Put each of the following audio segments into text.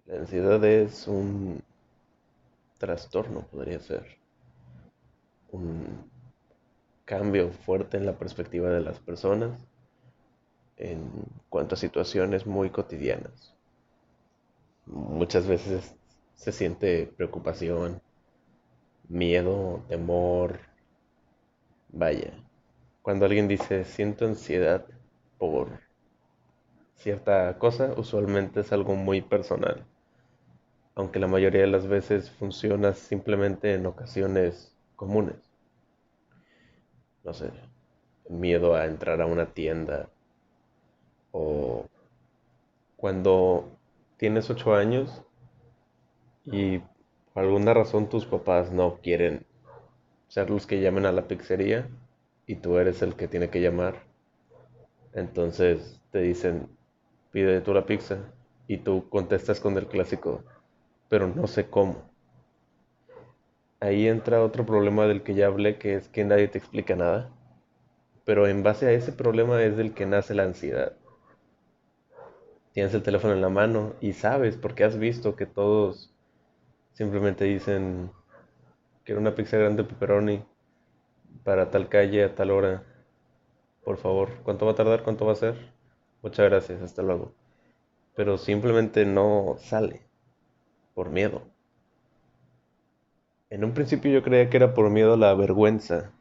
La ansiedad es un trastorno, podría ser. Un cambio fuerte en la perspectiva de las personas en cuanto a situaciones muy cotidianas. Muchas veces se siente preocupación, miedo, temor. Vaya, cuando alguien dice siento ansiedad por cierta cosa, usualmente es algo muy personal, aunque la mayoría de las veces funciona simplemente en ocasiones comunes. No sé, miedo a entrar a una tienda o cuando tienes 8 años y por alguna razón tus papás no quieren ser los que llamen a la pizzería y tú eres el que tiene que llamar. Entonces te dicen, pide tú la pizza y tú contestas con el clásico, pero no sé cómo. Ahí entra otro problema del que ya hablé, que es que nadie te explica nada. Pero en base a ese problema es del que nace la ansiedad. Tienes el teléfono en la mano y sabes, porque has visto que todos simplemente dicen, quiero una pizza grande pepperoni para tal calle a tal hora. Por favor, ¿cuánto va a tardar? ¿Cuánto va a ser? Muchas gracias, hasta luego. Pero simplemente no sale por miedo. En un principio yo creía que era por miedo a la vergüenza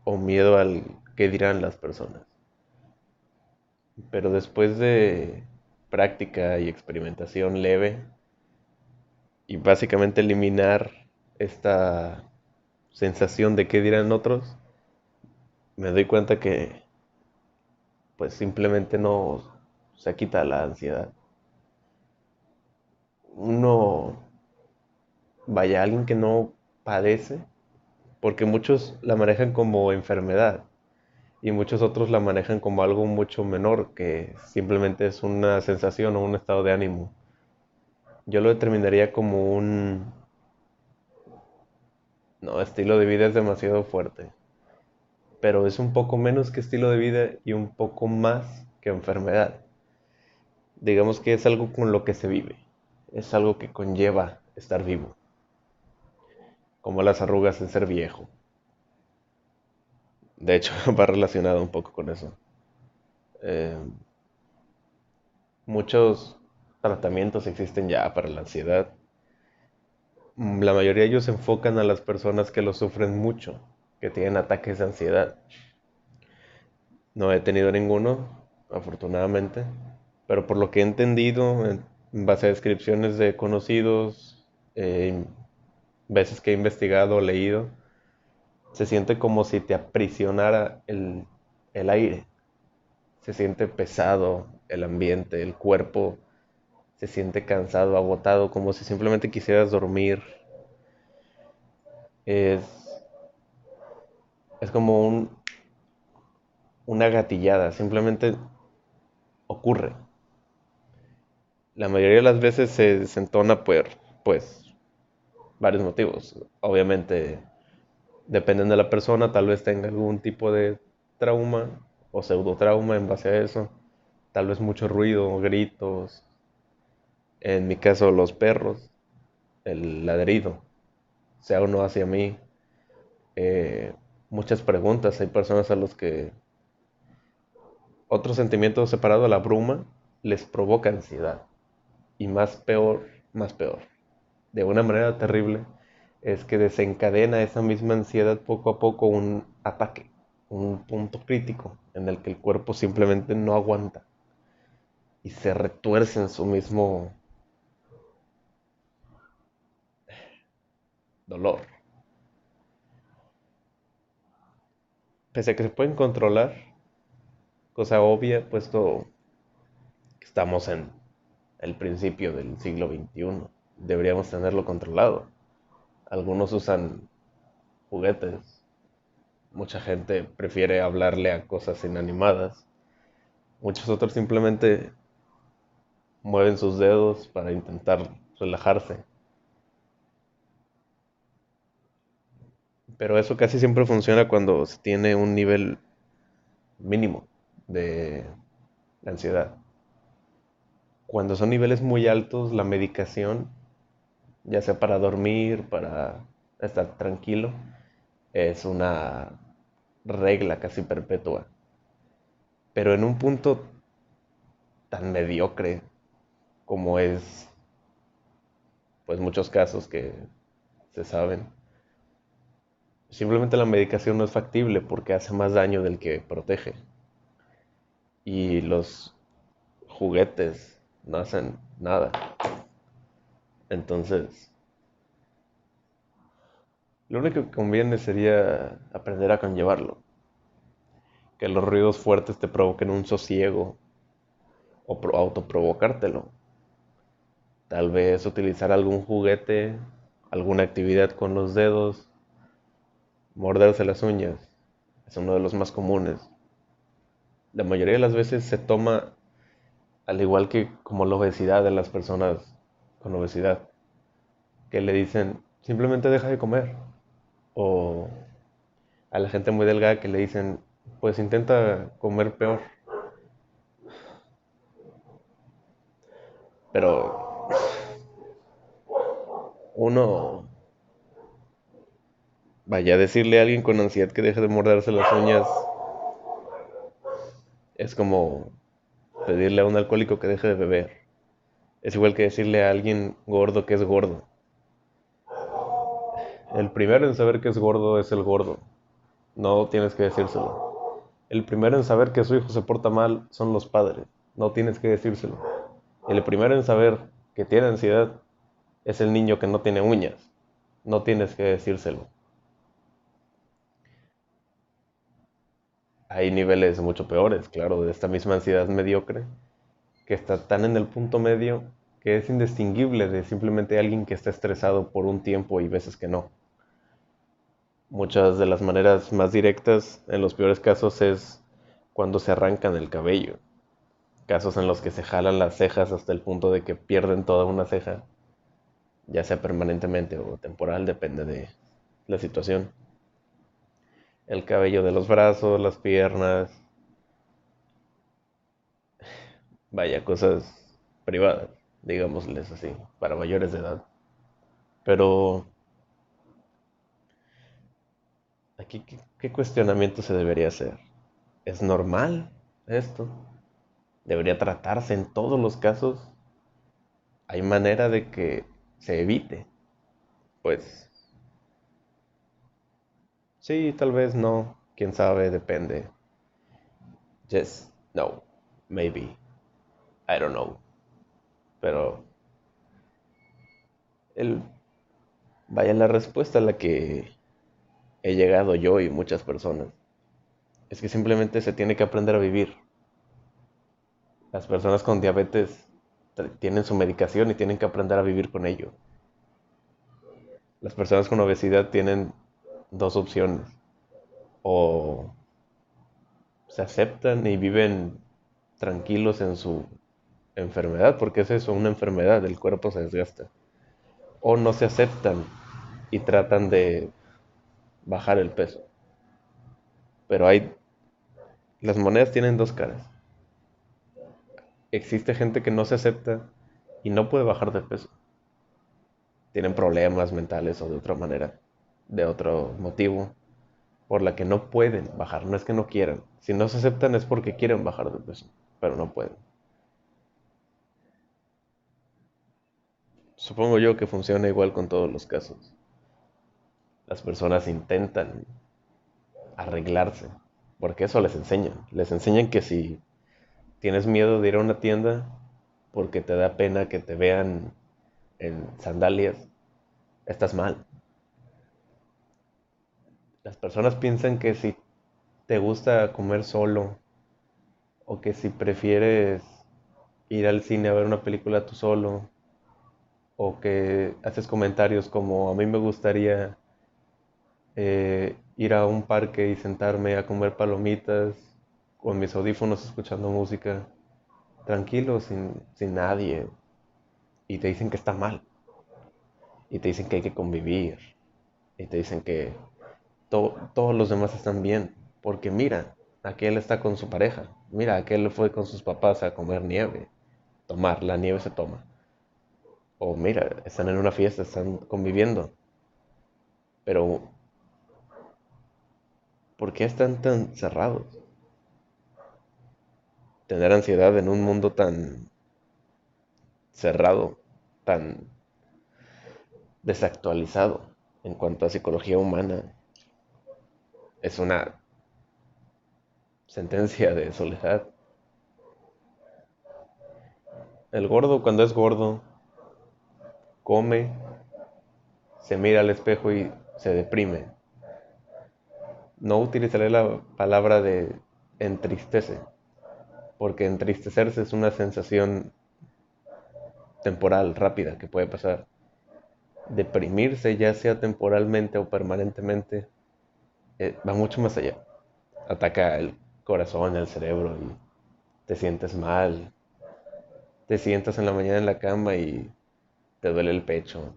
o miedo al que dirán las personas. Pero después de práctica y experimentación leve y básicamente eliminar esta sensación de qué dirán otros, me doy cuenta que pues simplemente no se quita la ansiedad. Uno, vaya, alguien que no padece, porque muchos la manejan como enfermedad y muchos otros la manejan como algo mucho menor, que simplemente es una sensación o un estado de ánimo. Yo lo determinaría como un... No, estilo de vida es demasiado fuerte, pero es un poco menos que estilo de vida y un poco más que enfermedad. Digamos que es algo con lo que se vive, es algo que conlleva estar vivo, como las arrugas en ser viejo. De hecho, va relacionado un poco con eso. Eh, Muchos tratamientos existen ya para la ansiedad. La mayoría de ellos se enfocan a las personas que lo sufren mucho, que tienen ataques de ansiedad. No he tenido ninguno, afortunadamente, pero por lo que he entendido, en base a descripciones de conocidos, eh, veces que he investigado o leído, se siente como si te aprisionara el aire. Se siente pesado el ambiente, el cuerpo se siente cansado, agotado, como si simplemente quisieras dormir. Es, es como una gatillada, simplemente ocurre. La mayoría de las veces se desentona pues varios motivos. Obviamente, dependen de la persona, tal vez tenga algún tipo de trauma o pseudotrauma en base a eso. Tal vez mucho ruido, gritos. En mi caso, los perros, el ladrido, sea uno hacia mí. Eh, Muchas preguntas. Hay personas a los que otro sentimiento separado a la bruma les provoca ansiedad. Y más peor, de una manera terrible, es que desencadena esa misma ansiedad poco a poco un ataque, un punto crítico en el que el cuerpo simplemente no aguanta y se retuerce en su mismo dolor. Pese a que se pueden controlar, cosa obvia, puesto que estamos en el principio del siglo XXI, deberíamos tenerlo controlado. Algunos usan juguetes, mucha gente prefiere hablarle a cosas inanimadas, muchos otros simplemente mueven sus dedos para intentar relajarse. Pero eso casi siempre funciona cuando se tiene un nivel mínimo de ansiedad. cuando son niveles muy altos, la medicación, ya sea para dormir, para estar tranquilo, es una regla casi perpetua. Pero en un punto tan mediocre como es, pues muchos casos que se saben, simplemente la medicación no es factible porque hace más daño del que protege. Y los juguetes no hacen nada. Entonces, lo único que conviene sería aprender a conllevarlo. Que los ruidos fuertes te provoquen un sosiego o autoprovocártelo. Tal vez utilizar algún juguete, alguna actividad con los dedos, morderse las uñas. Es uno de los más comunes. La mayoría de las veces se toma al igual que como la obesidad de las personas con obesidad, que le dicen simplemente deja de comer. O a la gente muy delgada que le dicen pues intenta comer peor. Pero uno, vaya a decirle a alguien con ansiedad que deje de morderse las uñas es como pedirle a un alcohólico que deje de beber. Es igual que decirle a alguien gordo que es gordo. El primero en saber que es gordo es el gordo. No tienes que decírselo. El primero en saber que su hijo se porta mal son los padres. No tienes que decírselo. El primero en saber que tiene ansiedad es el niño que no tiene uñas. No tienes que decírselo. Hay niveles mucho peores, claro, de esta misma ansiedad mediocre, que está tan en el punto medio que es indistinguible de simplemente alguien que está estresado por un tiempo y veces que no. Muchas de las maneras más directas, en los peores casos, es cuando se arrancan el cabello. Casos en los que se jalan las cejas hasta el punto de que pierden toda una ceja, ya sea permanentemente o temporal, depende de la situación. El cabello de los brazos, las piernas, vaya, cosas privadas, digámosles así, para mayores de edad. Pero aquí, ¿qué cuestionamiento se debería hacer? ¿Es normal esto? ¿Debería tratarse en todos los casos? ¿Hay manera de que se evite? Pues sí, tal vez no, quién sabe, depende. Yes, no, maybe, I don't know. Pero el, vaya, la respuesta a la que he llegado yo y muchas personas es que simplemente se tiene que aprender a vivir. Las personas con diabetes tienen su medicación y tienen que aprender a vivir con ello. Las personas con obesidad tienen dos opciones. O se aceptan y viven tranquilos en su enfermedad, porque es eso, una enfermedad, el cuerpo se desgasta. O no se aceptan y tratan de bajar el peso. Pero las monedas tienen dos caras. Existe gente que no se acepta y no puede bajar de peso. Tienen problemas mentales o de otra manera, de otro motivo, por la que no pueden bajar. No es que no quieran. Si no se aceptan es porque quieren bajar de peso, pero no pueden. Supongo yo que funciona igual con todos los casos. Las personas intentan arreglarse, porque eso les enseñan. Les enseñan que si tienes miedo de ir a una tienda porque te da pena que te vean en sandalias, estás mal. Las personas piensan que si te gusta comer solo o que si prefieres ir al cine a ver una película tú solo o que haces comentarios como a mí me gustaría ir a un parque y sentarme a comer palomitas con mis audífonos escuchando música, tranquilo, sin nadie, y te dicen que está mal, y te dicen que hay que convivir, y te dicen que todos los demás están bien, porque mira, aquel está con su pareja, mira, aquel fue con sus papás a comer nieve, tomar, la nieve se toma. O mira, están en una fiesta, están conviviendo. Pero, ¿por qué están tan cerrados? Tener ansiedad en un mundo tan cerrado, tan desactualizado en cuanto a psicología humana, es una sentencia de soledad. El gordo cuando es gordo, come, se mira al espejo y se deprime. No utilizaré la palabra de entristece, porque entristecerse es una sensación temporal, rápida, que puede pasar. Deprimirse, ya sea temporalmente o permanentemente, va mucho más allá. Ataca el corazón, el cerebro y te sientes mal. Te sientas en la mañana en la cama y te duele el pecho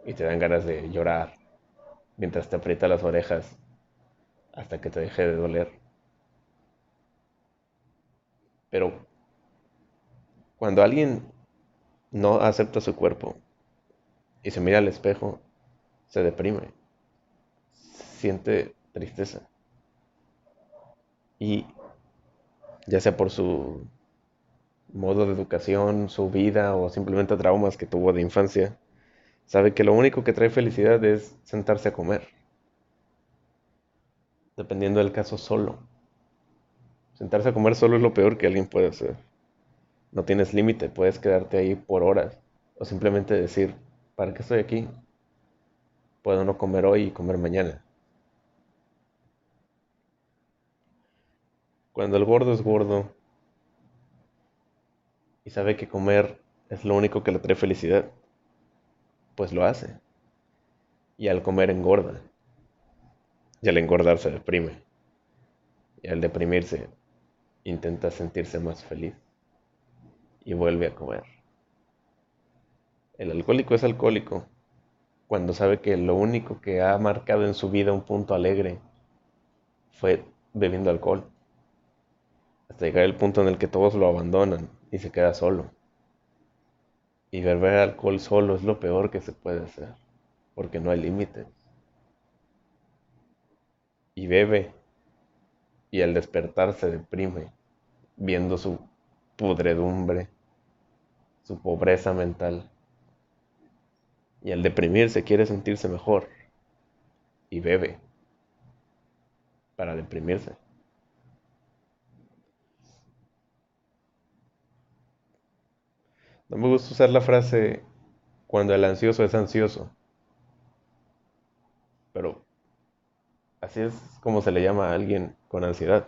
y te dan ganas de llorar mientras te aprieta las orejas hasta que te deje de doler. Pero cuando alguien no acepta su cuerpo y se mira al espejo, se deprime, siente tristeza. Y ya sea por su modo de educación, su vida o simplemente traumas que tuvo de infancia, sabe que lo único que trae felicidad es sentarse a comer, dependiendo del caso solo. Sentarse a comer solo es lo peor que alguien puede hacer. No tienes límite, puedes quedarte ahí por horas o simplemente decir, ¿para qué estoy aquí? Puedo no comer hoy y comer mañana. Cuando el gordo es gordo y sabe que comer es lo único que le trae felicidad, pues lo hace. Y al comer engorda. Y al engordar se deprime. Y al deprimirse intenta sentirse más feliz. Y vuelve a comer. El alcohólico es alcohólico cuando sabe que lo único que ha marcado en su vida un punto alegre fue bebiendo alcohol. Hasta llegar al punto en el que todos lo abandonan y se queda solo. Y beber alcohol solo es lo peor que se puede hacer, porque no hay límites. Y bebe, y al despertar se deprime, viendo su pudredumbre, su pobreza mental. Y al deprimirse quiere sentirse mejor, y bebe para deprimirse. No me gusta usar la frase cuando el ansioso es ansioso, pero así es como se le llama a alguien con ansiedad.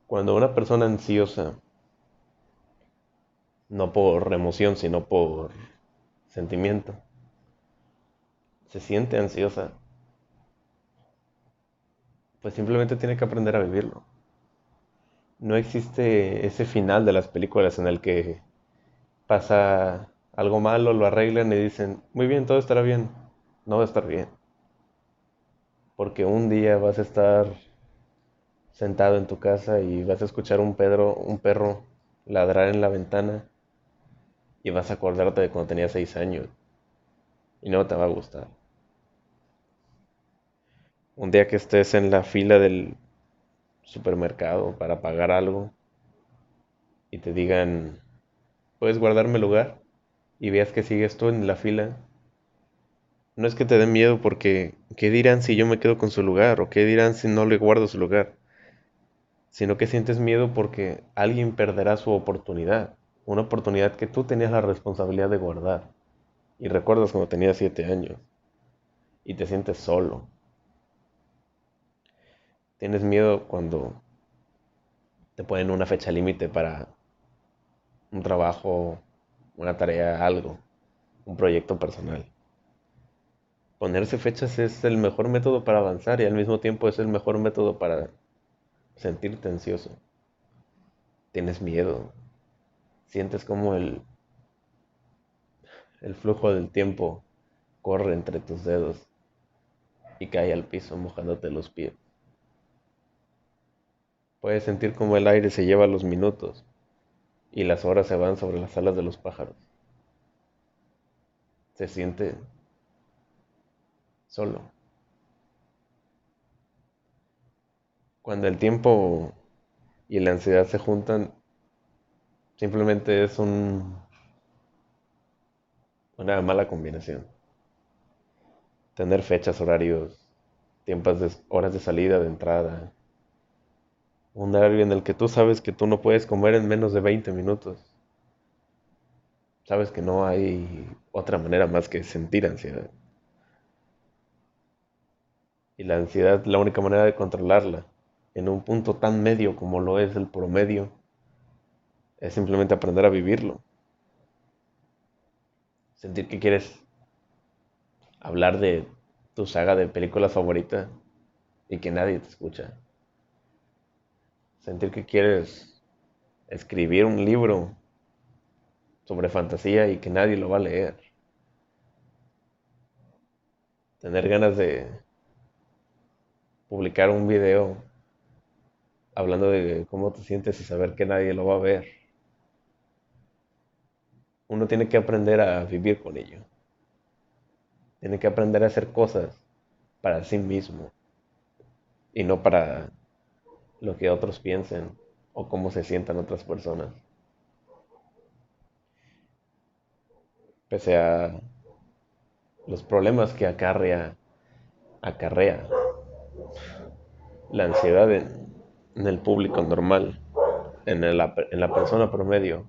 Cuando una persona ansiosa, no por emoción, sino por sentimiento, se siente ansiosa, pues simplemente tiene que aprender a vivirlo. No existe ese final de las películas en el que pasa algo malo, lo arreglan y dicen, muy bien, todo estará bien. No va a estar bien, porque un día vas a estar sentado en tu casa y vas a escuchar un perro ladrar en la ventana y vas a acordarte de cuando tenías 6 años y no te va a gustar. Un día que estés en la fila del supermercado para pagar algo y te digan, ¿puedes guardarme lugar? Y veas que sigues tú en la fila, no es que te dé miedo porque ¿qué dirán si yo me quedo con su lugar? ¿O qué dirán si no le guardo su lugar? Sino que sientes miedo porque alguien perderá su oportunidad, una oportunidad que tú tenías la responsabilidad de guardar. Y recuerdas cuando tenías 7 años y te sientes solo. Tienes miedo cuando te ponen una fecha límite para un trabajo, una tarea, algo, un proyecto personal. Ponerse fechas es el mejor método para avanzar y al mismo tiempo es el mejor método para sentirte ansioso. Tienes miedo, sientes como el flujo del tiempo corre entre tus dedos y cae al piso mojándote los pies. Puedes sentir como el aire se lleva los minutos y las horas se van sobre las alas de los pájaros. Se siente solo. Cuando el tiempo y la ansiedad se juntan, simplemente es una mala combinación. Tener fechas, horarios, horas de salida, de entrada. Un horario en el que tú sabes que tú no puedes comer en menos de 20 minutos. Sabes que no hay otra manera más que sentir ansiedad. Y la ansiedad, la única manera de controlarla, en un punto tan medio como lo es el promedio, es simplemente aprender a vivirlo. Sentir que quieres hablar de tu saga de películas favorita y que nadie te escucha. Sentir que quieres escribir un libro sobre fantasía y que nadie lo va a leer. Tener ganas de publicar un video hablando de cómo te sientes y saber que nadie lo va a ver. Uno tiene que aprender a vivir con ello. Tiene que aprender a hacer cosas para sí mismo y no para lo que otros piensen o cómo se sientan otras personas. Pese a los problemas que acarrea la ansiedad en el público normal, en la persona promedio,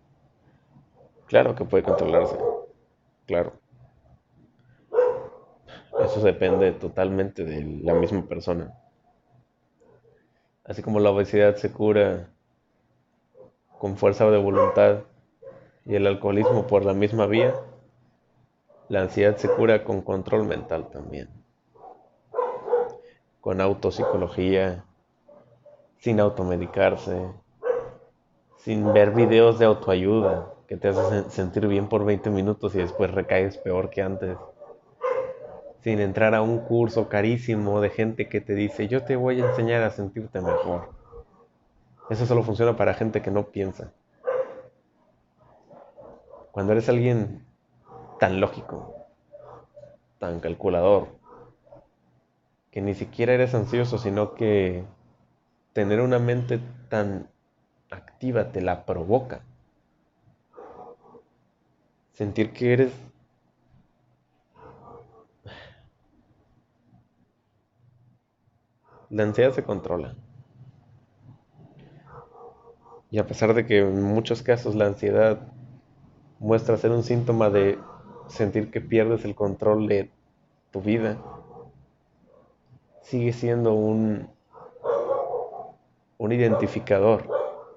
claro que puede controlarse, claro. Eso depende totalmente de la misma persona. Así como la obesidad se cura con fuerza de voluntad y el alcoholismo por la misma vía, la ansiedad se cura con control mental también, con autopsicología, sin automedicarse, sin ver videos de autoayuda que te hacen sentir bien por 20 minutos y después recaes peor que antes, sin entrar a un curso carísimo de gente que te dice yo te voy a enseñar a sentirte mejor. Eso solo funciona para gente que no piensa. Cuando eres alguien tan lógico, tan calculador, que ni siquiera eres ansioso, sino que tener una mente tan activa te la provoca. Sentir que eres... La ansiedad se controla. Y a pesar de que en muchos casos la ansiedad muestra ser un síntoma de sentir que pierdes el control de tu vida, sigue siendo un identificador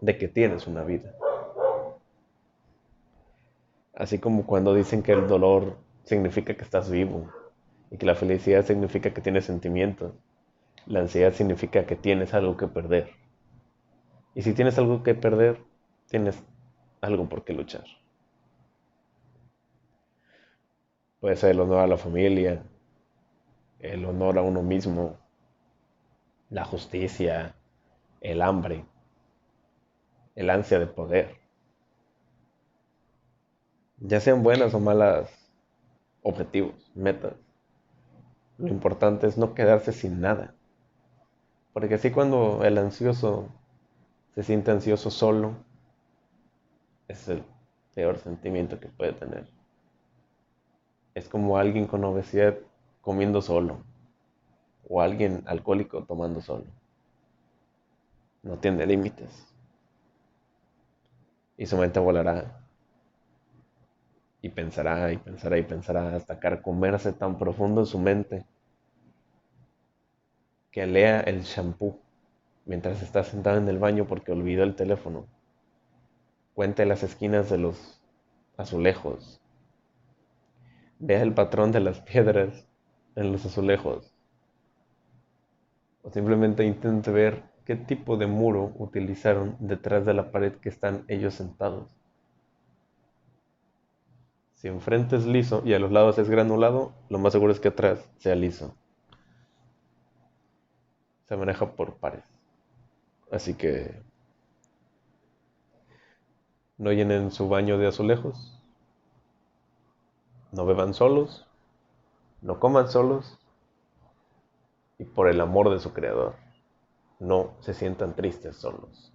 de que tienes una vida. Así como cuando dicen que el dolor significa que estás vivo y que la felicidad significa que tienes sentimientos, la ansiedad significa que tienes algo que perder. Y si tienes algo que perder, tienes algo por qué luchar. Puede ser el honor a la familia, el honor a uno mismo, la justicia, el hambre, el ansia de poder. Ya sean buenas o malas objetivos, metas. Lo importante es no quedarse sin nada. Porque así cuando el ansioso se siente ansioso solo, es el peor sentimiento que puede tener. Es como alguien con obesidad comiendo solo o alguien alcohólico tomando solo. No tiene límites y su mente volará y pensará y pensará y pensará hasta carcomerse tan profundo en su mente que lea el shampoo mientras está sentado en el baño porque olvidó el teléfono. Cuente las esquinas de los azulejos. Vea el patrón de las piedras en los azulejos. O simplemente intente ver qué tipo de muro utilizaron detrás de la pared que están ellos sentados. Si enfrente es liso y a los lados es granulado, lo más seguro es que atrás sea liso. Se maneja por pares. Así que no llenen su baño de azulejos, no beban solos, no coman solos y por el amor de su creador, no se sientan tristes solos.